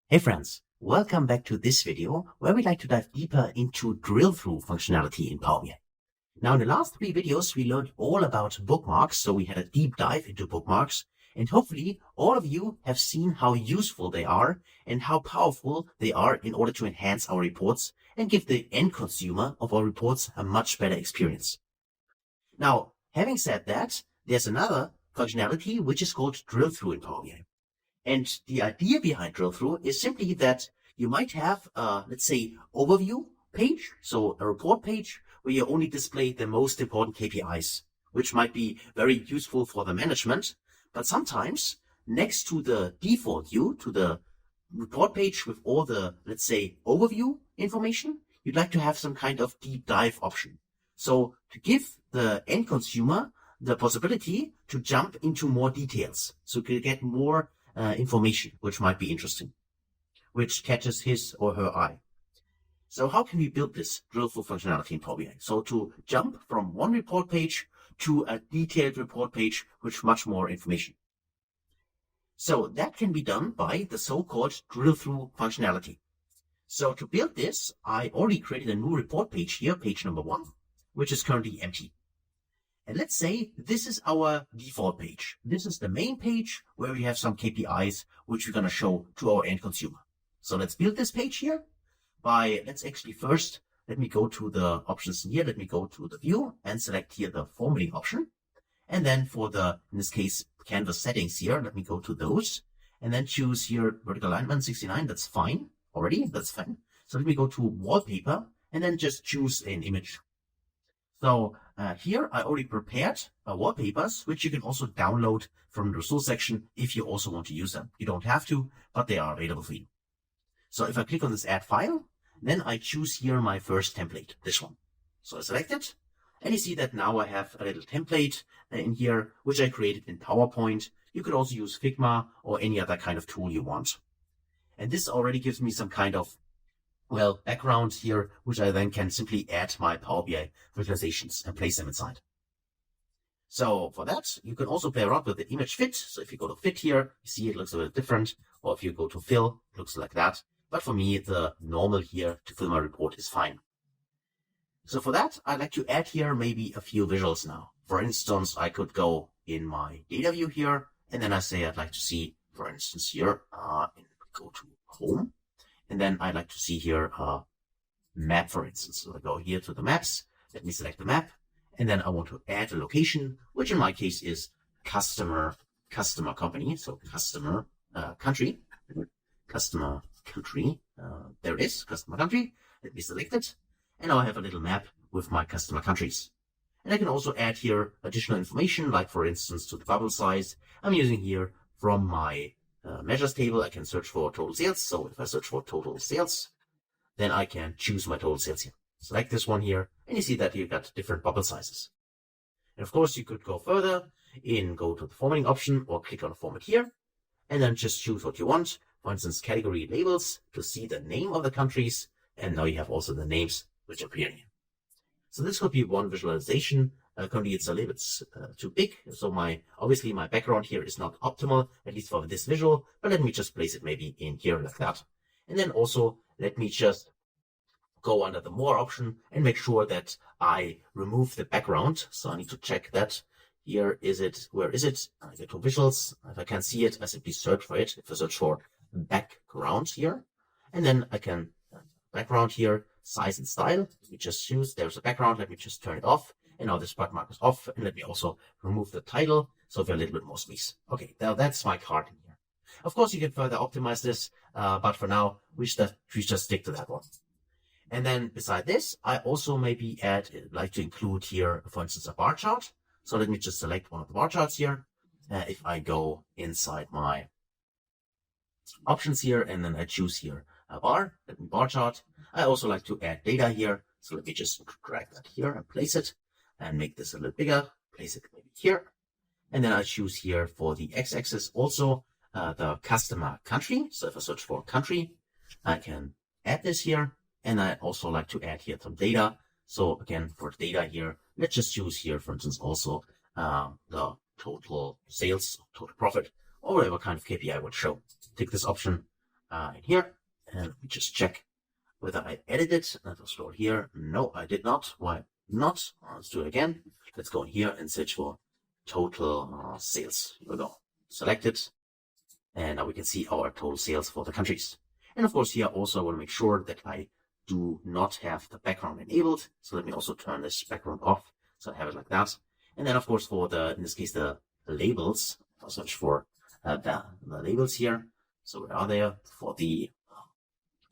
Hey friends, welcome back to this video where we like to dive deeper into drill-through functionality in Power BI. Now in the last 3 videos we learned all about bookmarks, so we had a deep dive into bookmarks, and hopefully all of you have seen how useful they are and how powerful they are in order to enhance our reports and give the end consumer of our reports a much better experience. Now, having said that, there's another functionality which is called drill-through in Power BI. And the idea behind drill-through is simply that you might have let's say, overview page, so a report page where you only display the most important KPIs, which might be very useful for the management. But sometimes next to the default view, to the report page with all the, let's say, overview information, you'd like to have some kind of deep dive option. So to give the end consumer the possibility to jump into more details, so to get more information, which might be interesting, which catches his or her eye. So how can we build this drill-through functionality in Power BI? So to jump from one report page to a detailed report page with much more information. So that can be done by the so-called drill-through functionality. So to build this, I already created a new report page here, page number 1, which is currently empty. And let's say this is our default page. This is the main page where we have some KPIs which we're going to show to our end consumer. So let's build this page here by, let's actually first, let me go to the options here. Let me go to the view and select here the formatting option. And then for the, in this case, canvas settings here, let me go to those and then choose here vertical alignment 69. That's fine already. That's fine. So let me go to wallpaper and then just choose an image. So here I already prepared wallpapers, which you can also download from the resource section if you also want to use them. You don't have to, but they are available for you. So if I click on this add file, then I choose here my first template, this one. So I select it, and you see that now I have a little template in here, which I created in PowerPoint. You could also use Figma or any other kind of tool you want. And this already gives me some kind of background here, which I then can simply add my Power BI visualizations and place them inside. So for that, you can also play around with the image fit. So if you go to fit here, you see it looks a little different. Or if you go to fill, it looks like that. But for me, the normal here to fill my report is fine. So for that, I'd like to add here maybe a few visuals now. For instance, I could go in my data view here, and then I say I'd like to see, for instance, here, go to home. And then I'd like to see here a map, for instance. So I go here to the maps. Let me select the map. And then I want to add a location, which in my case is customer company. So customer country. Customer country. There it is, customer country. Let me select it. And now I have a little map with my customer countries. And I can also add here additional information, like for instance to the bubble size. I'm using here from my measures table, I can search for total sales. So if I search for total sales, then I can choose my total sales here. Select this one here, and you see that you've got different bubble sizes. And of course, you could go further go to the formatting option or click on format here, and then just choose what you want. For instance, category labels to see the name of the countries. And now you have also the names which appear here. So this could be one visualization. Currently it's a little bit too big, so obviously my background here is not optimal, at least for this visual, but let me just place it maybe in here like that. And then also let me just go under the more option and make sure that I remove the background. So I need to check that. Here is it, where is it? I go to visuals. If I can't see it, I simply search for it. If I search for background here, and then I can background here, size and style. Let me just choose, there's a background, let me just turn it off. And now this bookmark is off, and let me also remove the title, so we have a little bit more space. Okay, now that's my card in here. Of course, you can further optimize this, but for now, we just stick to that one. And then beside this, I also maybe like to include here, for instance, a bar chart. So let me just select one of the bar charts here. If I go inside my options here, and then I choose here a bar, let me bar chart. I also like to add data here. So let me just drag that here and place it. And make this a little bigger, place it maybe here. And then I choose here for the x-axis also the customer country. So if I search for country, I can add this here. And I also like to add here some data. So again, for data here, let's just choose here, for instance, also the total sales, total profit, or whatever kind of KPI I would show. Take this option in here. And let me just check whether I edited it. That was stored here. No, I did not. Why not? Let's do it again. Let's go in here and search for total sales. Here we go. Select it. And now we can see our total sales for the countries. And of course here also I want to make sure that I do not have the background enabled. So let me also turn this background off. So I have it like that. And then of course for in this case, the labels, I'll search for the labels here. So where are they? For the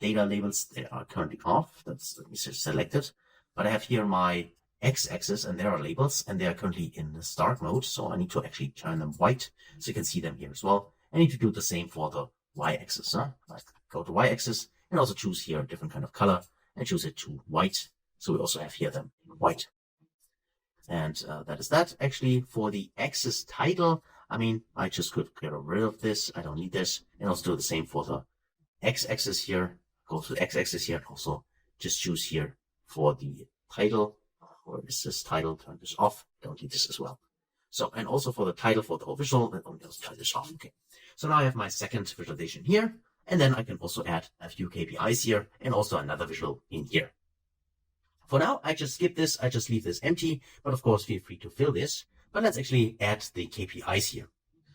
data labels, they are currently off. Let me just select it. But I have here my x-axis and there are labels and they are currently in the start mode. So I need to actually turn them white so you can see them here as well. I need to do the same for the y-axis. Like go to y-axis and also choose here a different kind of color and choose it to white. So we also have here them in white. And that is that. Actually, for the axis title, I mean, I just could get rid of this. I don't need this. And also do the same for the x-axis here. Go to the x-axis here and also just choose here for the title. Where is this title? Turn this off. Don't need this as well. So, and also for the title for the whole visual, let me just turn this off. Okay. So now I have my second visualization here. And then I can also add a few KPIs here and also another visual in here. For now, I just skip this. I just leave this empty, but of course, feel free to fill this. But let's actually add the KPIs here.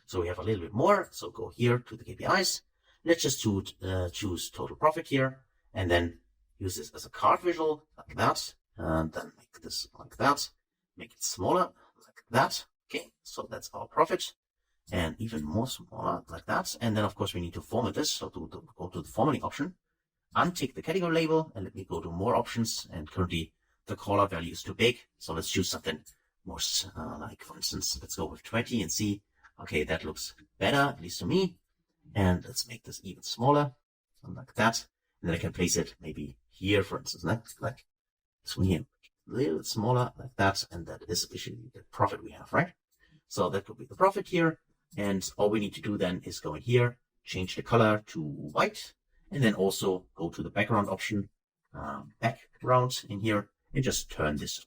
So we have a little bit more. So go here to the KPIs. Let's just choose total profit here and then use this as a card visual like that. And then make this like that. Make it smaller like that. Okay. So that's our profit. And even more smaller like that. And then of course we need to format this. So to go to the formatting option, untick the category label and let me go to more options. And currently the callout value is too big. So let's choose something more like, for instance, let's go with 20 and see. Okay, that looks better, at least to me. And let's make this even smaller, something like that. And then I can place it maybe here, for instance, like this one here, a little bit smaller like that. And that is officially the profit we have, right? So that could be the profit here. And all we need to do then is go in here, change the color to white, and then also go to the background option, background in here, and just turn this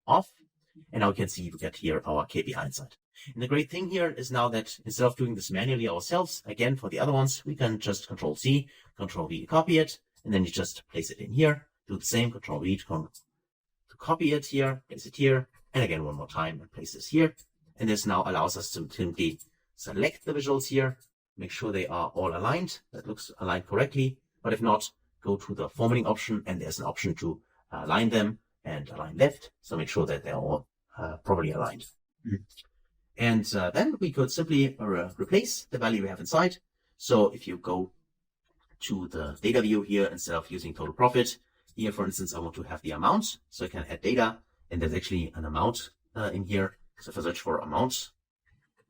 off. And now we can see we get here our KPI inside. And the great thing here is now that instead of doing this manually ourselves, again, for the other ones, we can just Control-C, Control-V to copy it, and then you just place it in here, do the same, Control-V to copy it here, place it here, and again, one more time, and place this here. And this now allows us to simply select the visuals here, make sure they are all aligned. That looks aligned correctly. But if not, go to the formatting option and there's an option to align them and align left. So make sure that they're all properly aligned. And then we could simply replace the value we have inside. So if you go to the data view here, instead of using total profit, here, for instance, I want to have the amount. So I can add data and there's actually an amount in here. So if I search for amount,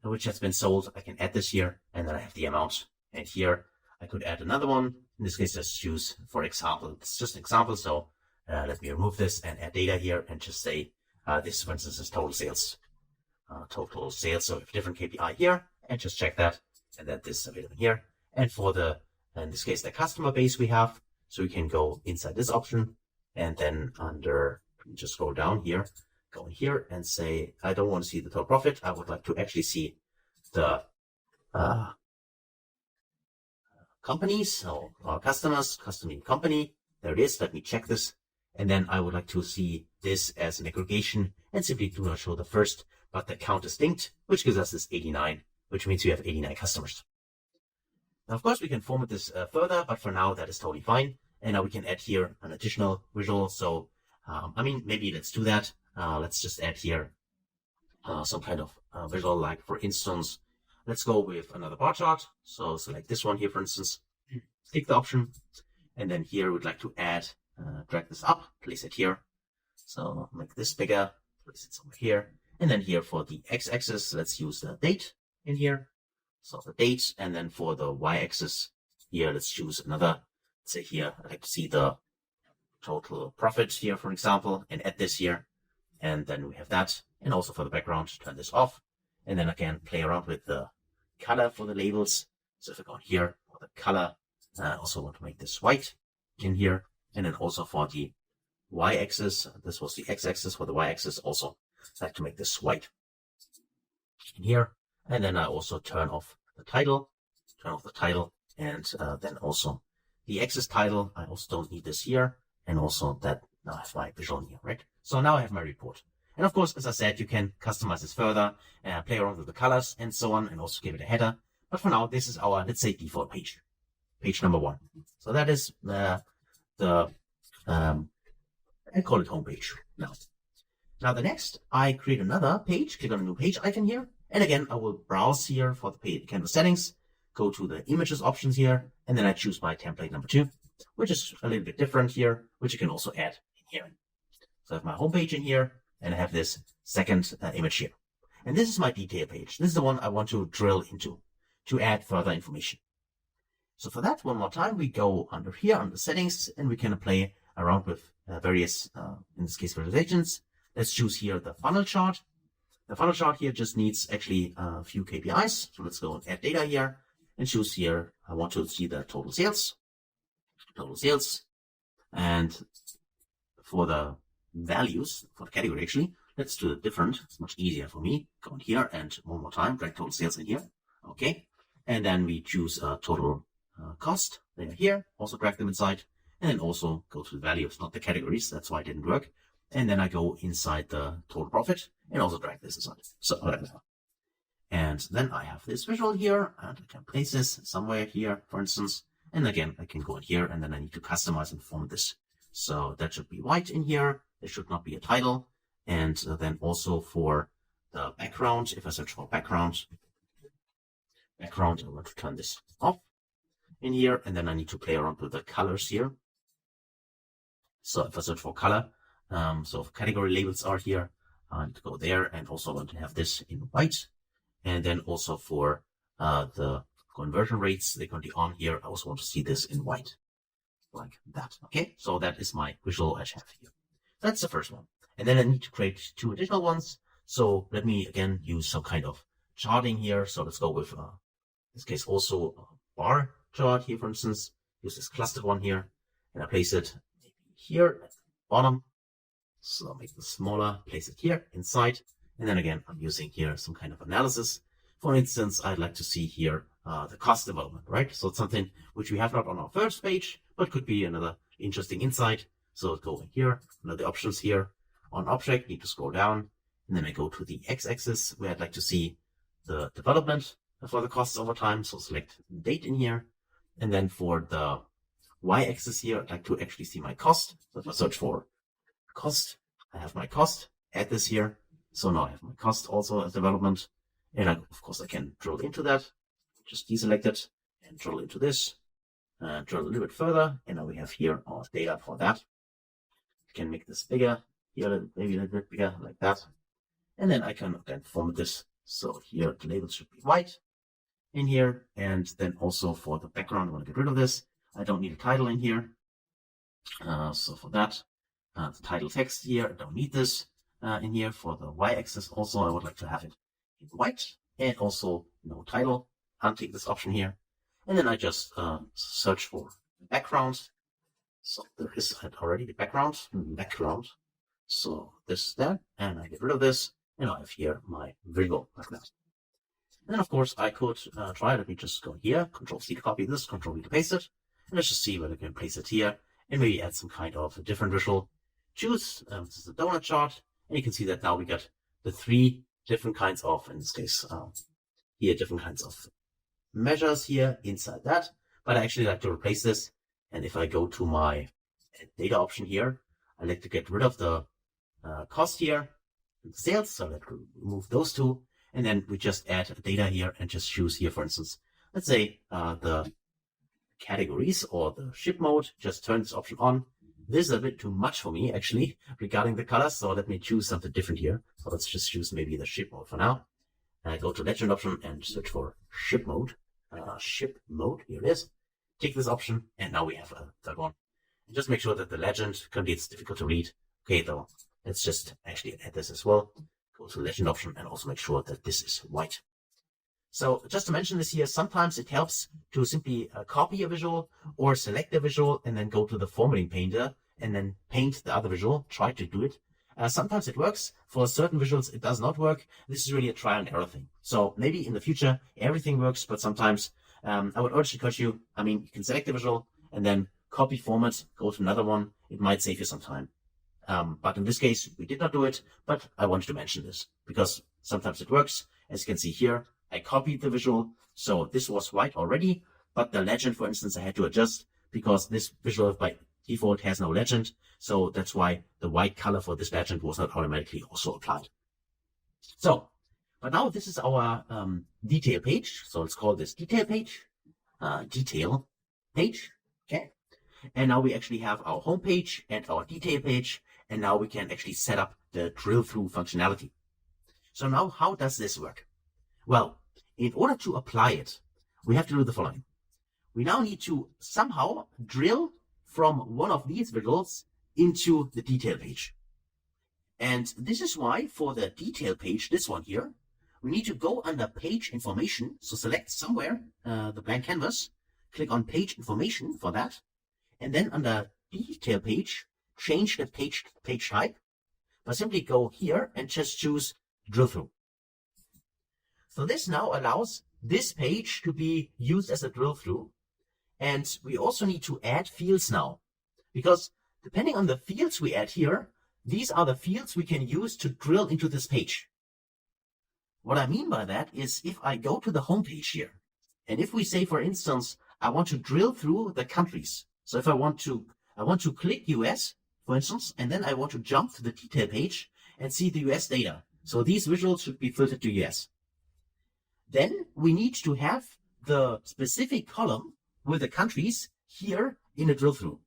which has been sold, I can add this here and then I have the amount. And here I could add another one. In this case, just choose, for example, it's just an example. So let me remove this and add data here and just say this, for instance, is total sales. Total sales. So we have a different KPI here and just check that and that this is available here. And for the, in this case, the customer base we have. So we can go inside this option and then under, just scroll down here, go in here and say, I don't want to see the total profit. I would like to actually see the companies, so our customers, customer company. There it is. Let me check this. And then I would like to see this as an aggregation and simply do not show the first, but the count distinct, which gives us this 89, which means we have 89 customers. Now, of course, we can format this further, but for now, that is totally fine. And now we can add here an additional visual. So, I mean, maybe let's do that. Let's just add here some kind of visual, like, for instance, let's go with another bar chart. So select this one here, for instance, click the option. And then here we'd like to add, drag this up, place it here. So make this bigger, place it somewhere here. And then here for the x-axis, let's use the date in here. So the date, and then for the y-axis here, let's choose another. Let's say here, I'd like to see the total profit here, for example, and add this here. And then we have that. And also for the background, turn this off. And then again, play around with the color for the labels. So if I go here for the color, I also want to make this white in here. And then also for the y-axis, this was the x-axis, for the y-axis also, I'd like to make this white in here. And then I also turn off the title, And then also the axis title, I also don't need this here. And also that now I have my visual here, right? So now I have my report. And of course, as I said, you can customize this further, play around with the colors and so on, and also give it a header. But for now, this is our, let's say, default page. Page number 1. So that is I call it homepage now. Now the next, I create another page, click on a new page icon here. And again, I will browse here for the canvas settings, go to the images options here, and then I choose my template number 2, which is a little bit different here, which you can also add in here. So I have my homepage in here, and I have this second image here. And this is my detail page. This is the one I want to drill into to add further information. So for that, one more time, we go under here, under settings, and we can play around with various, in this case, visualizations. Let's choose here the funnel chart. The funnel chart here just needs actually a few KPIs. So let's go and add data here and choose here. I want to see the total sales. And for the values, for the category actually, let's do it different. It's much easier for me. Go in here and one more time, drag total sales in here. Okay. And then we choose a total cost. They are here. Also drag them inside. And then also go to the values, not the categories. That's why it didn't work. And then I go inside the total profit and also drag this inside. So like that. And then I have this visual here, and I can place this somewhere here, for instance. And again, I can go in here, and then I need to customize and format this. So that should be white in here. There should not be a title. And then also for the background, if I search for background, I want to turn this off in here, and then I need to play around with the colors here. So if I search for color, so if category labels are here, I need to go there, and also want to have this in white. And then also for the conversion rates, they're going to be on here. I also want to see this in white, like that. Okay, so that is my visual I have here. That's the first one. And then I need to create 2 additional ones. So let me again use some kind of charting here. So let's go with, in this case, also a bar chart here, for instance. Use this clustered one here, and I place it maybe here at the bottom. So I'll make this smaller, place it here inside. And then again, I'm using here some kind of analysis. For instance, I'd like to see here the cost development, right? So it's something which we have not on our first page, but could be another interesting insight. So go in here, under the options here. On object, need to scroll down. And then I go to the x-axis where I'd like to see the development for the costs over time. So select date in here. And then for the y-axis here, I'd like to actually see my cost. So if I search for cost, I have my cost, add this here. So now I have my cost also as development. And of course I can drill into that, just deselect it and drill into this, drill a little bit further. And now we have here our data for that. I can make this bigger here, maybe a little bit bigger like that. And then I can then format this. So here the label should be white in here. And then also for the background, I want to get rid of this. I don't need a title in here. So for that, the title text here, I don't need this in here. For the y-axis also, I would like to have it in white, and also no title. Untick this option here. And then I just search for background. So there is already the background. So this is there, and I get rid of this, and I have here my visual like that. And then of course I could try, let me just go here, Control-C to copy this, Control-V to paste it. And let's just see whether we can place it here, and maybe add some kind of a different visual. Choose, this is the donut chart, and you can see that now we got the 3 different kinds of, in this case, here, different kinds of measures here inside that. But I actually like to replace this. And if I go to my data option here, I like to get rid of the cost here and sales. So let's remove those 2. And then we just add data here and just choose here, for instance, let's say the categories or the ship mode, just turn this option on. This is a bit too much for me, actually, regarding the colors. So let me choose something different here. So let's just choose maybe the ship mode for now. Go to legend option and search for ship mode. Here it is. Take this option, and now we have a third one. And just make sure that the legend, currently it's difficult to read. Okay, though, let's just actually add this as well. Go to legend option and also make sure that this is white. So just to mention this here, sometimes it helps to simply copy a visual or select a visual and then go to the formatting painter and then paint the other visual. Try to do it. Sometimes it works. For certain visuals, it does not work. This is really a trial and error thing. So maybe in the future, everything works, but sometimes I would urge you, you can select the visual and then copy format, go to another one. It might save you some time. But in this case, we did not do it, but I wanted to mention this because sometimes it works. As you can see here, I copied the visual. So this was white already, but the legend, for instance, I had to adjust because this visual by default has no legend. So that's why the white color for this legend was not automatically also applied. So, but now this is our detail page. So let's call this detail page, okay. And now we actually have our home page and our detail page. And now we can actually set up the drill through functionality. So now how does this work? Well, in order to apply it, we have to do the following. We now need to somehow drill from one of these visuals into the detail page. And this is why for the detail page, this one here, we need to go under page information. So select somewhere the blank canvas, click on page information for that. And then under detail page, change the page type, but simply go here and just choose drill through. So this now allows this page to be used as a drill through. And we also need to add fields now, because depending on the fields we add here, these are the fields we can use to drill into this page. What I mean by that is if I go to the home page here, and if we say, for instance, I want to drill through the countries. So if I want to click US, for instance, and then I want to jump to the detail page and see the US data. So these visuals should be filtered to US. Then we need to have the specific column with the countries here in a drill through.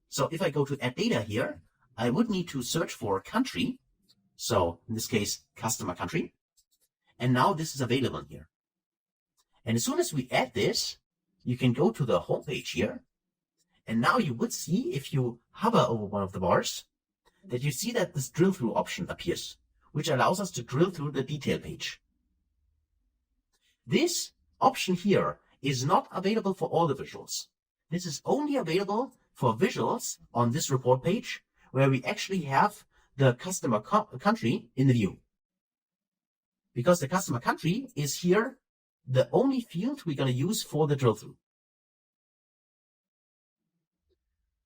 So if I go to add data here, I would need to search for country. So in this case, customer country. And now this is available here. And as soon as we add this, you can go to the home page here. And now you would see, if you hover over one of the bars, that you see that this drill through option appears, which allows us to drill through the detail page. This option here is not available for all the visuals. This is only available for visuals on this report page where we actually have the customer country in the view. Because the customer country is here the only field we're going to use for the drill through.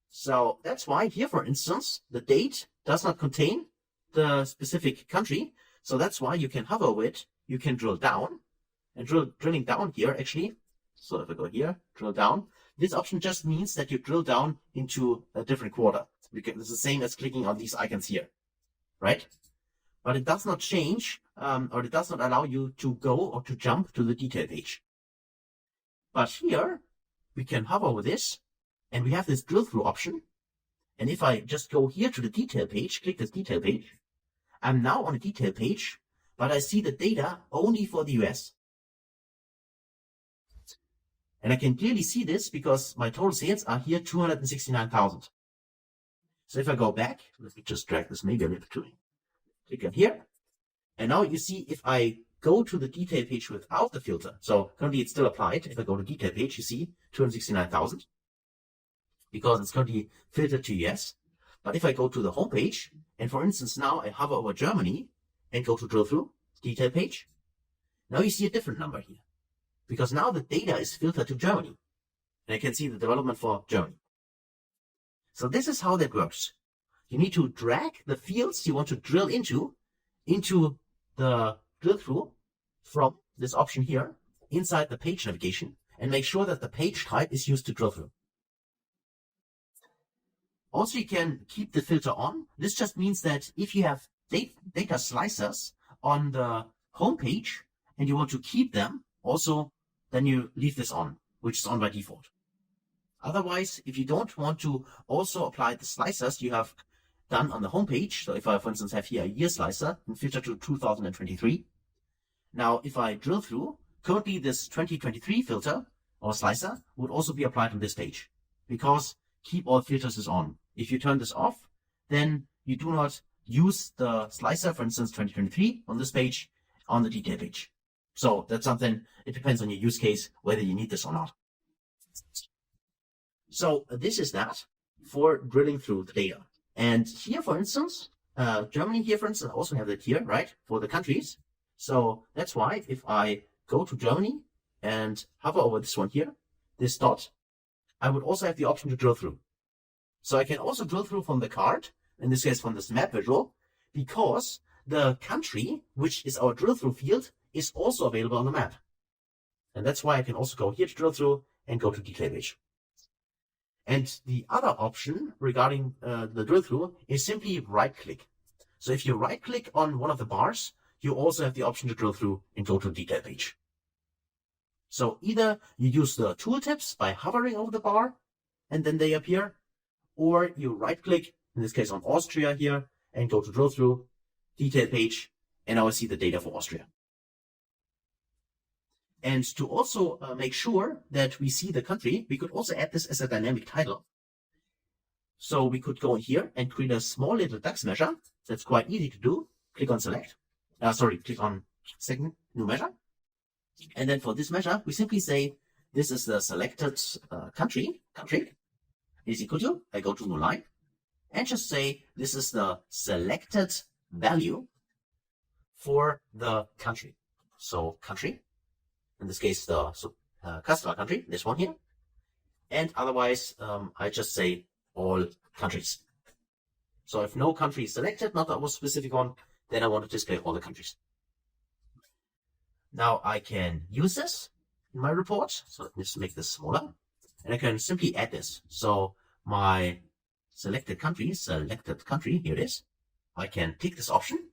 So that's why here, for instance, the date does not contain the specific country. So that's why you can hover over it, you can drill down, and drilling down here actually. So if I go here, drill down, this option just means that you drill down into a different quarter. It's the same as clicking on these icons here, right? But it does not change, or it does not allow you to go or to jump to the detail page. But here, we can hover over this, and we have this drill through option. And if I just go here to the detail page, click this detail page, I'm now on a detail page, but I see the data only for the US. And I can clearly see this because my total sales are here 269,000. So if I go back, let me just drag this maybe a little bit to me. Click on here. And now you see if I go to the detail page without the filter. So currently it's still applied. If I go to detail page, you see 269,000 because it's currently filtered to US. But if I go to the home page, and for instance, now I hover over Germany and go to drill through detail page, now you see a different number here because now the data is filtered to Germany. And I can see the development for Germany. So this is how that works. You need to drag the fields you want to drill into the drill through from this option here inside the page navigation and make sure that the page type is used to drill through. Also, you can keep the filter on. This just means that if you have data slicers on the home page and you want to keep them, also, then you leave this on, which is on by default. Otherwise, if you don't want to also apply the slicers you have done on the home page, so if I, for instance, have here a year slicer and filter to 2023, now if I drill through, currently this 2023 filter or slicer would also be applied on this page because keep all filters is on. If you turn this off, then you do not use the slicer, for instance, 2023 on this page on the detail page. So that's something, it depends on your use case, whether you need this or not. So this is that for drilling through the data. And here, for instance, Germany here, for instance, also have that here, right, for the countries. So that's why if I go to Germany and hover over this one here, this dot, I would also have the option to drill through. So I can also drill through from the card, in this case from this map visual, because the country, which is our drill through field, is also available on the map. And that's why I can also go here to drill through and go to detail page. And the other option regarding the drill through is simply right click. So if you right click on one of the bars, you also have the option to drill through and go to detail page. So either you use the tooltips by hovering over the bar and then they appear, or you right click, in this case on Austria here, and go to drill through, detail page, and now I see the data for Austria. And to also make sure that we see the country, we could also add this as a dynamic title. So we could go in here and create a small little DAX measure. That's quite easy to do. Click on select. Click on second new measure. And then for this measure, we simply say, this is the selected country is equal to, I go to new line, and just say, this is the selected value for the country. So country, in this case, the customer country, this one here. And otherwise, I just say all countries. So if no country is selected, not a specific one, then I want to display all the countries. Now I can use this in my report. So let me just make this smaller. And I can simply add this. So my selected country, here it is. I can pick this option.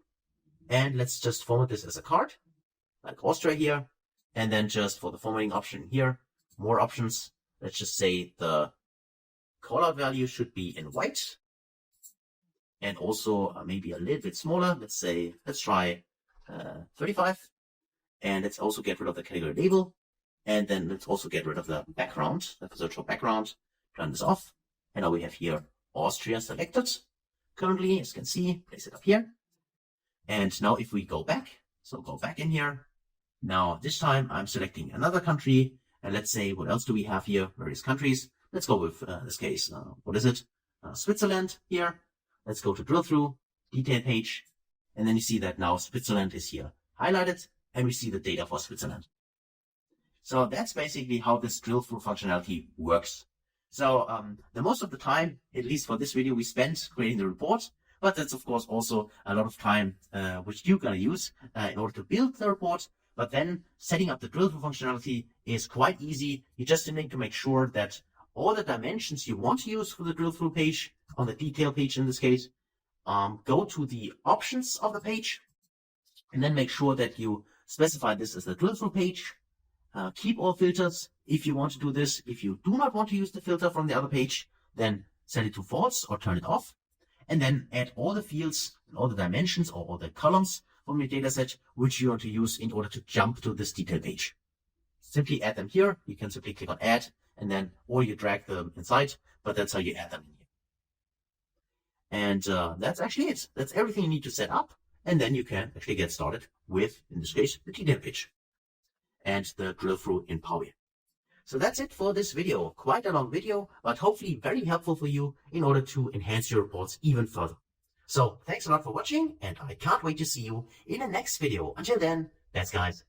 And let's just format this as a card, like Austria here. And then just for the formatting option here, more options. Let's just say the callout value should be in white. And also maybe a little bit smaller. Let's try 35. And let's also get rid of the category label. And then let's also get rid of the background, the virtual background. Turn this off. And now we have here Austria selected. Currently, as you can see, place it up here. And now if we go back, so go back in here. Now this time I'm selecting another country. And let's say, what else do we have here? Various countries. Let's go with this case. What is it? Switzerland here. Let's go to drill through, detail page. And then you see that now Switzerland is here highlighted. And we see the data for Switzerland. So that's basically how this drill through functionality works. So the most of the time, at least for this video, we spent creating the report. But that's of course also a lot of time which you're going to use in order to build the report. But then setting up the drill through functionality is quite easy. You just need to make sure that all the dimensions you want to use for the drill through page, on the detail page in this case, go to the options of the page. And then make sure that you specify this as the drill through page. Keep all filters if you want to do this. If you do not want to use the filter from the other page, then set it to false or turn it off. And then add all the fields, all the dimensions or all the columns from your dataset, which you want to use in order to jump to this detail page. Simply add them here. You can simply click on add and then, or you drag them inside, but that's how you add them in here. And that's actually it. That's everything you need to set up. And then you can actually get started with, in this case, the detail page and the drill through in Power BI. So that's it for this video. Quite a long video, but hopefully very helpful for you in order to enhance your reports even further. So thanks a lot for watching, and I can't wait to see you in the next video. Until then, thanks guys.